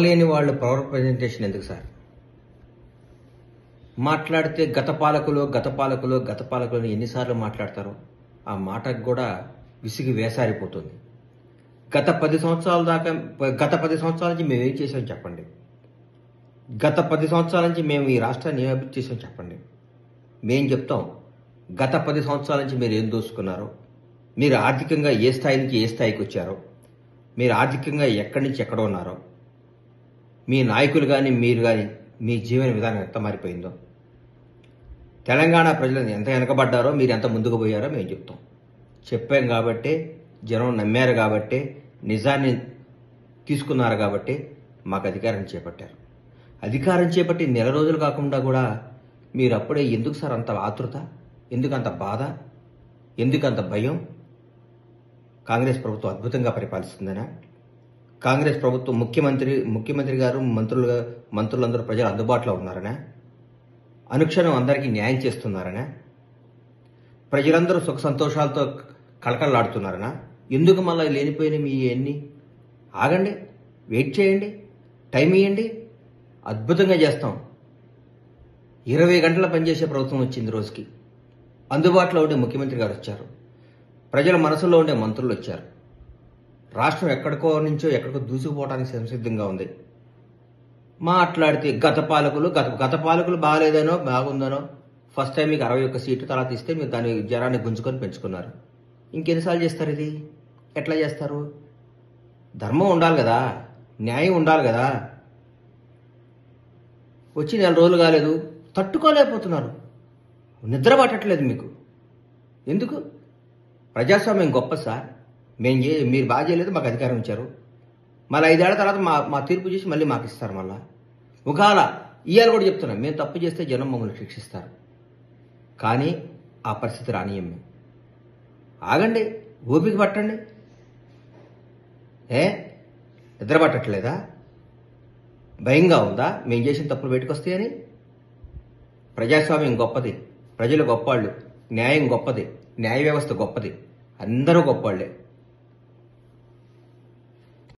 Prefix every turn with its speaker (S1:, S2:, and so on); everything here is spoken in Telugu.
S1: లేని వాళ్ళు పవర్ ప్రజెంటేషన్ ఎందుకు సార్? మాట్లాడితే గత పాలకులు ఎన్నిసార్లు మాట్లాడతారో ఆ మాటకు కూడా విసిగి వేసారిపోతుంది. గత 10 సంవత్సరాల నుంచి మేము ఏం చేసాం చెప్పండి. గత 10 సంవత్సరాల నుంచి మేము ఈ రాష్ట్రాన్ని ఏం అభివృద్ధి చేసాం చెప్పండి. మేం చెప్తాం గత 10 సంవత్సరాల నుంచి మీరు ఏం దోసుకున్నారో, మీరు ఆర్థికంగా ఏ స్థాయి నుంచి ఏ స్థాయికి వచ్చారో, మీరు ఆర్థికంగా ఎక్కడి నుంచి ఎక్కడ ఉన్నారో, మీ నాయకులు కానీ మీరు కానీ మీ జీవన విధానం ఎంత మారిపోయిందో, తెలంగాణ ప్రజలు ఎంత వెనకబడ్డారో, మీరు ఎంత ముందుకు పోయారో మేము చెప్తాం. చెప్పాం కాబట్టే జనం నమ్మారు, కాబట్టే నిజాన్ని తీసుకున్నారు, కాబట్టి మాకు అధికారం చేపట్టారు. అధికారం చేపట్టి నెల రోజులు కాకుండా కూడా మీరు అప్పుడే ఎందుకు సార్ అంత ఆతృత, ఎందుకు అంత బాధ, ఎందుకు అంత భయం? కాంగ్రెస్ ప్రభుత్వం అద్భుతంగా పరిపాలిస్తుందనా? కాంగ్రెస్ ప్రభుత్వం ముఖ్యమంత్రి గారు మంత్రులందరూ ప్రజలు అందుబాటులో ఉన్నారనా? అనుక్షణం అందరికీ న్యాయం చేస్తున్నారనా? ప్రజలందరూ సుఖ సంతోషాలతో కళకళలాడుతున్నారనా? ఎందుకు మళ్ళీ లేనిపోయిన మీ ఎన్ని? ఆగండి, వెయిట్ చేయండి, టైం ఇవ్వండి, అద్భుతంగా చేస్తాం. 20 గంటల పనిచేసే ప్రభుత్వం వచ్చింది రోజుకి. అందుబాటులో ఉండే ముఖ్యమంత్రి గారు వచ్చారు, ప్రజల మనసులో ఉండే మంత్రులు వచ్చారు. రాష్ట్రం ఎక్కడికో దూసుకుపోవడానికి సంసిద్ధంగా ఉంది. మాట్లాడితే గత పాలకులు బాగాలేదనో బాగుందనో, ఫస్ట్ టైం మీకు 61 సీట్లు, తర్వాత ఇస్తే మీరు దాని జనాన్ని గుంజుకొని పెంచుకున్నారు. ఇంకెన్నిసార్లు చేస్తారు? ఇది ఎట్లా చేస్తారు? ధర్మం ఉండాలి కదా, న్యాయం ఉండాలి కదా. వచ్చి 4 రోజులు కాలేదు, తట్టుకోలేకపోతున్నారు, నిద్ర పట్టట్లేదు మీకు. ఎందుకు? ప్రజాస్వామ్యం గొప్ప సార్. మీరు బాగా చేయలేదు, మాకు అధికారం ఇచ్చారు, మళ్ళీ 5 ఏళ్ల తర్వాత మా తీర్పు చేసి మళ్ళీ మాకు ఇస్తారు. మళ్ళా ఒకవేళ ఇవాళ కూడా చెప్తున్నాం, మేము తప్పు చేస్తే జనం మమ్మల్ని శిక్షిస్తారు, కానీ ఆ పరిస్థితి రానియం మేము. ఆగండి, ఓపిక పట్టండి. నిద్ర పట్టట్లేదా? భయంగా ఉందా మేము చేసిన తప్పులు బయటకొస్తాయని? ప్రజాస్వామ్యం గొప్పది, ప్రజలు గొప్పవాళ్ళు, న్యాయం గొప్పది, న్యాయ వ్యవస్థ గొప్పది, అందరూ గొప్పవాళ్లే.